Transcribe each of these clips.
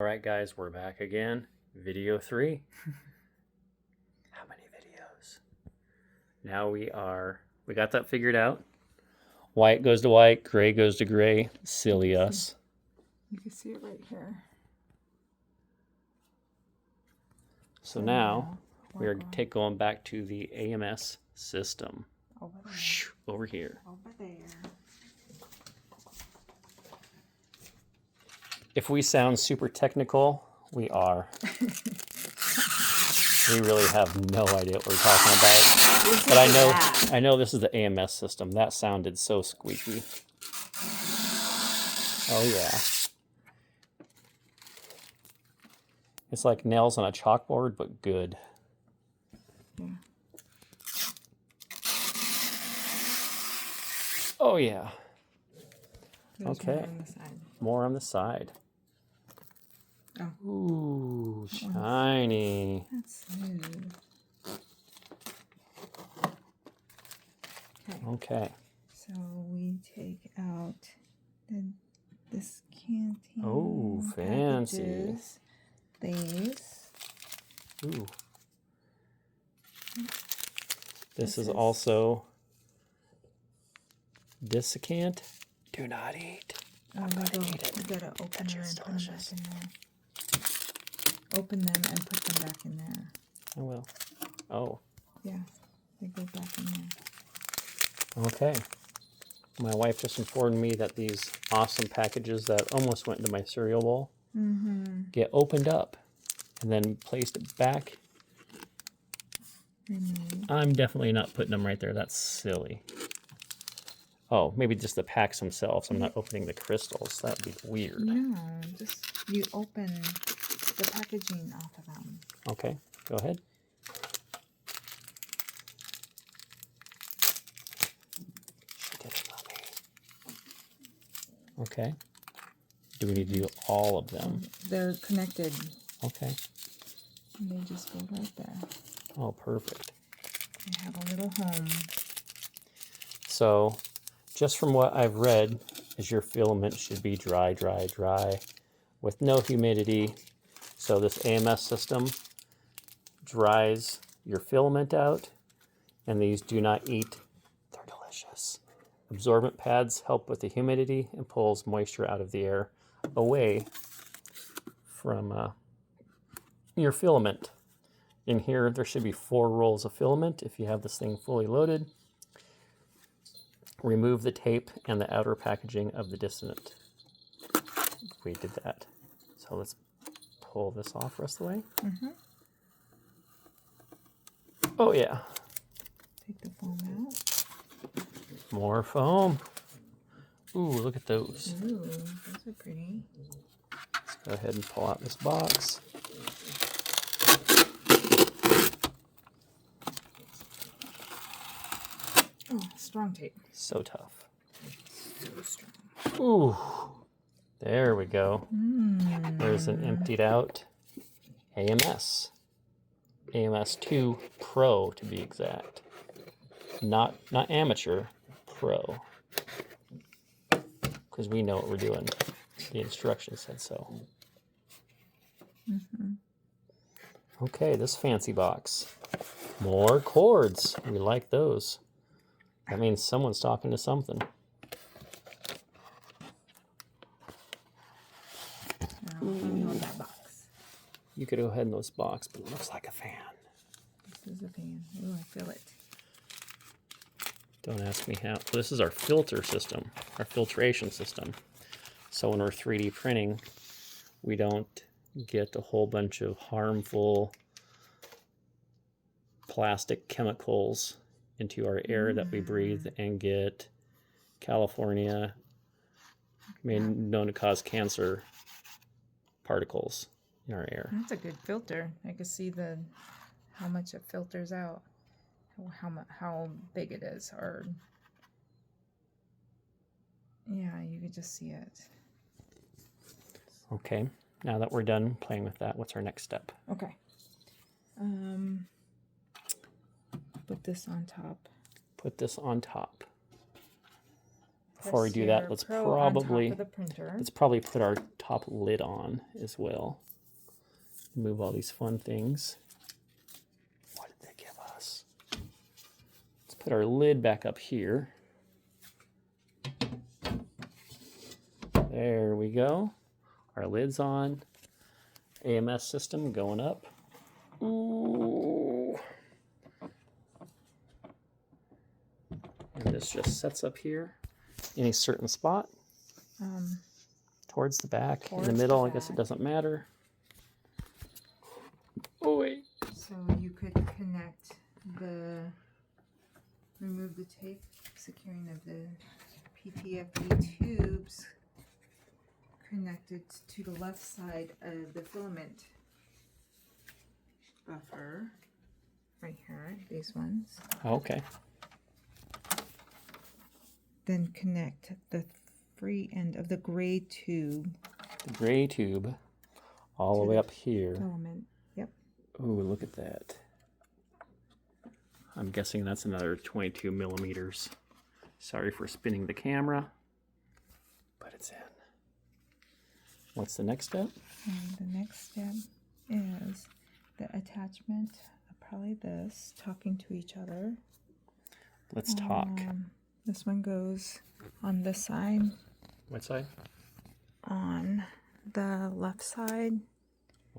All right, guys, we're back again. Video 3. How many videos? Now we got that figured out. White goes to white, gray goes to gray. Silly us. You can see it right here. So now we are going back to the AMS system. Over here. Over there. If we sound super technical, we are. We really have no idea what we're talking about. But I know this is the AMS system. That sounded so squeaky. Oh yeah. It's like nails on a chalkboard, but good. Yeah. Oh yeah. There's okay. More on the side. More on the side. Oh. Ooh, shiny. That's smooth. Okay. So we take out this canteen. Oh, fancy. Packages, these. Ooh. This is also dissecant. Do not eat. Oh, I'm gonna eat it. You gotta open them and put them back delicious. in there. Open them and put them back in there. I will. Oh. Yeah, they go back in there. Okay. My wife just informed me that these awesome packages that almost went into my cereal bowl get opened up and then placed back. I'm definitely not putting them right there. That's silly. Oh, maybe just the packs themselves. I'm not opening the crystals. That would be weird. No, just you open the packaging off of them. Okay, go ahead. She didn't let me. Okay. Do we need to do all of them? They're connected. Okay. And they just go right there. Oh, perfect. They have a little home. So, just from what I've read, is your filament should be dry, dry, dry, with no humidity. So this AMS system dries your filament out, and these do not eat. They're delicious. Absorbent pads help with the humidity and pulls moisture out of the air away from your filament. In here, there should be 4 rolls of filament if you have this thing fully loaded. Remove the tape and the outer packaging of the dissonant. We did that. So let's pull this off the rest of the way. Oh yeah. Take the foam out. More foam. Ooh, look at those. Ooh, those are pretty. Let's go ahead and pull out this box. Oh, strong tape. So tough. So strong. Ooh. There we go. There's an emptied out AMS. AMS 2 Pro to be exact. Not amateur, Pro. Because we know what we're doing. The instructions said so. Okay, this fancy box. More cords. We like those. That means someone's talking to something. Now, let me hold that box. You could go ahead in this box, but it looks like a fan. This is a fan. Ooh, I feel it. Don't ask me how. This is our filter system, our filtration system. So when we're 3D printing, we don't get a whole bunch of harmful plastic chemicals into our air that we breathe and get California known to cause cancer particles in our air. That's a good filter. I can see how much it filters out, how big it is, or yeah, you can just see it. Okay, now that we're done playing with that, what's our next step? Okay. Put this on top. Put this on top. before we do that, let's Pro on top probably of the printer. put our top lid on as well. Move all these fun things. What did they give us? Let's put our lid back up here. There we go. Our lid's on. AMS system going up. Ooh. And this just sets up here. Any certain spot? Towards the back. In the middle, I guess it doesn't matter. Oh, wait. So you could connect remove the tape securing of the PTFE tubes connected to the left side of the filament buffer. Right here, these ones. Okay. Then connect the free end of the gray tube. The gray tube all the way up here. Filament. Yep. Ooh, look at that. I'm guessing that's another 22 millimeters. Sorry for spinning the camera, but it's in. What's the next step? And the next step is the attachment of probably this, talking to each other. Let's talk. This one goes on this side. What side? On the left side.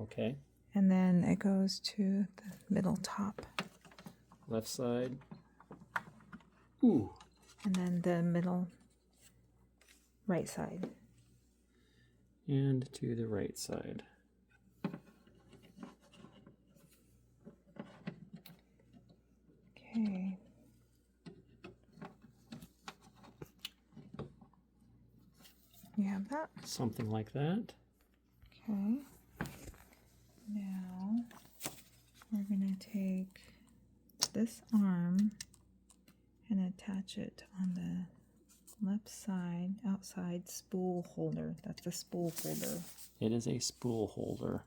Okay. And then it goes to the middle top. Left side. Ooh. And then the middle right side. And to the right side. Okay. You have that? Something like that. Okay. Now we're going to take this arm and attach it on the left side, outside spool holder. That's the spool holder. It is a spool holder.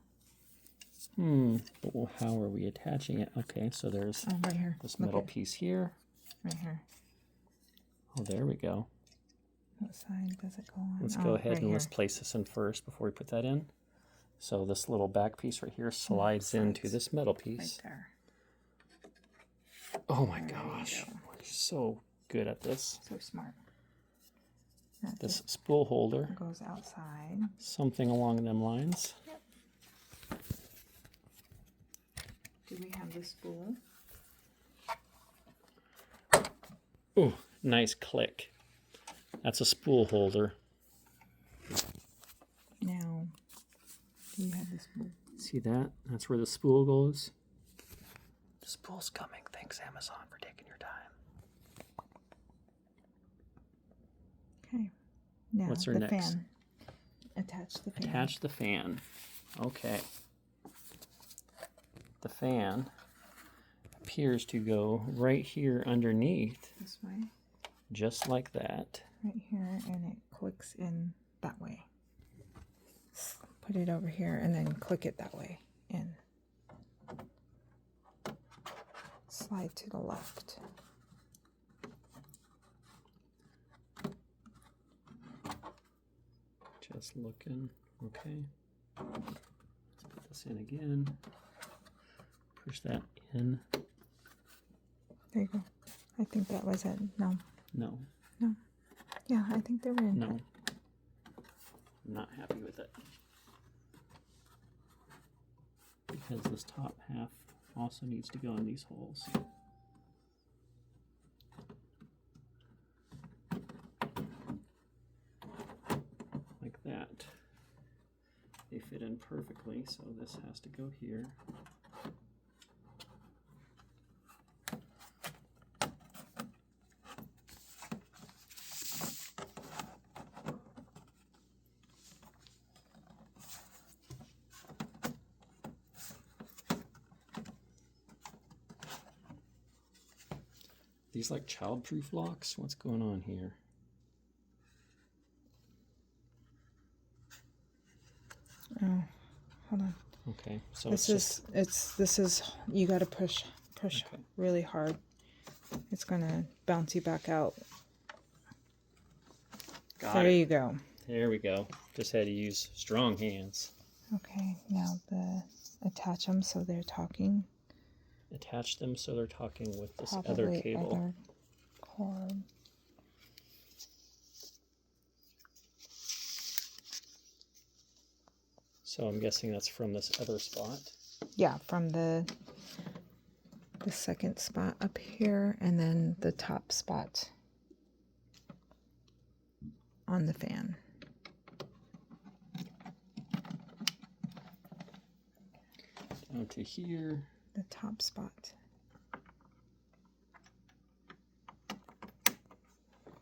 But how are we attaching it? Okay, so there's right here. this metal piece here. Right here. Oh, there we go. What side does it go on? Let's go ahead right and here. let's place this in first before we put that in. So this little back piece right here slides into this metal piece. Right there. Oh my gosh. We're so good at this. So smart. This spool holder. Goes outside. Something along them lines. Yep. Do we have the spool? Ooh, nice click. That's a spool holder. Now, do you have the spool? See that? That's where the spool goes. The spool's coming. Thanks, Amazon, for taking your time. Okay. Now, What's our the next? fan. Attach the fan. Attach the fan. Okay. The fan appears to go right here underneath, This way. just like that. Right here, and it clicks in that way. Put it over here, and then click it that way in. Slide to the left. Just looking. Okay. Let's put this in again. Push that in. There you go. I think that was it. No. No. No. Yeah, I think they were in. No. I'm not happy with it. Because this top half also needs to go in these holes. Like that. They fit in perfectly, so this has to go here. These like child-proof locks? What's going on here? Oh, hold on. Okay, so This is you got to push Okay. really hard. It's gonna bounce you back out. Got there it. you go. There we go. Just had to use strong hands. Okay, now attach them so they're talking. Attach them so they're talking with this other Probably cable. other cord. So I'm guessing that's from this other spot. Yeah, from the second spot up here, and then the top spot on the fan. Down to here. The top spot.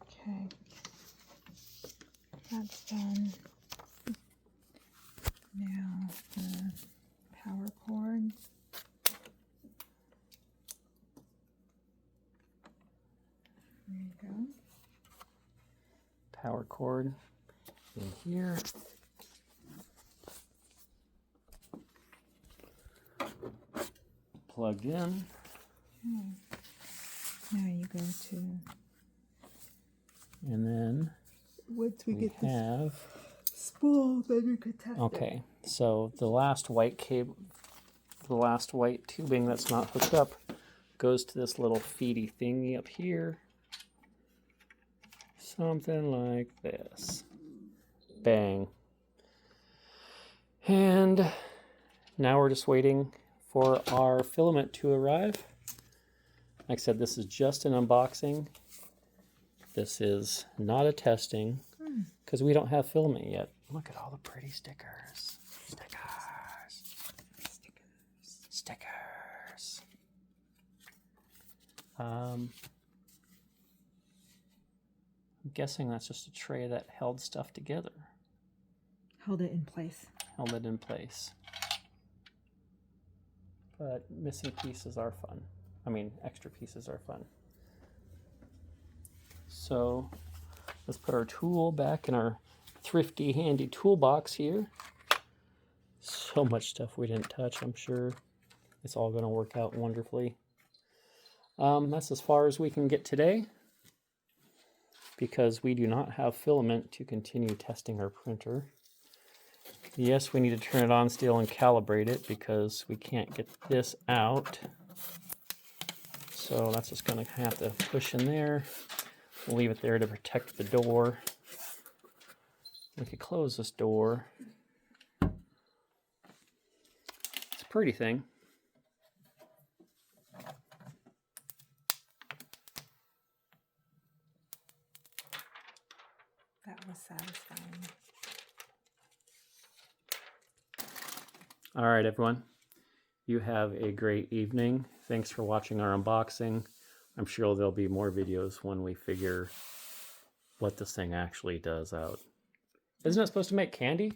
Okay, that's done. Now the power cord. There you go. Power cord in here. Plugged in. Okay. Now you go to. And then Once we get have. spool, then you can test it. Okay, so the last white cable, the last white tubing that's not hooked up goes to this little feedy thingy up here. Something like this. Bang. And now we're just waiting for our filament to arrive. Like I said, this is just an unboxing. This is not a testing because we don't have filament yet. Look at all the pretty stickers. Stickers. Stickers. I'm guessing that's just a tray that held stuff together. Hold it in place. Held it in place. But missing pieces are fun. I mean, extra pieces are fun. So let's put our tool back in our thrifty, handy toolbox here. So much stuff we didn't touch, I'm sure. It's all going to work out wonderfully. That's as far as we can get today because we do not have filament to continue testing our printer. Yes, we need to turn it on still and calibrate it because we can't get this out. So that's just going to have to push in there. We'll leave it there to protect the door. We could close this door. It's a pretty thing. That was satisfying. All right, everyone. You have a great evening. Thanks for watching our unboxing. I'm sure there'll be more videos when we figure what this thing actually does out. Isn't it supposed to make candy?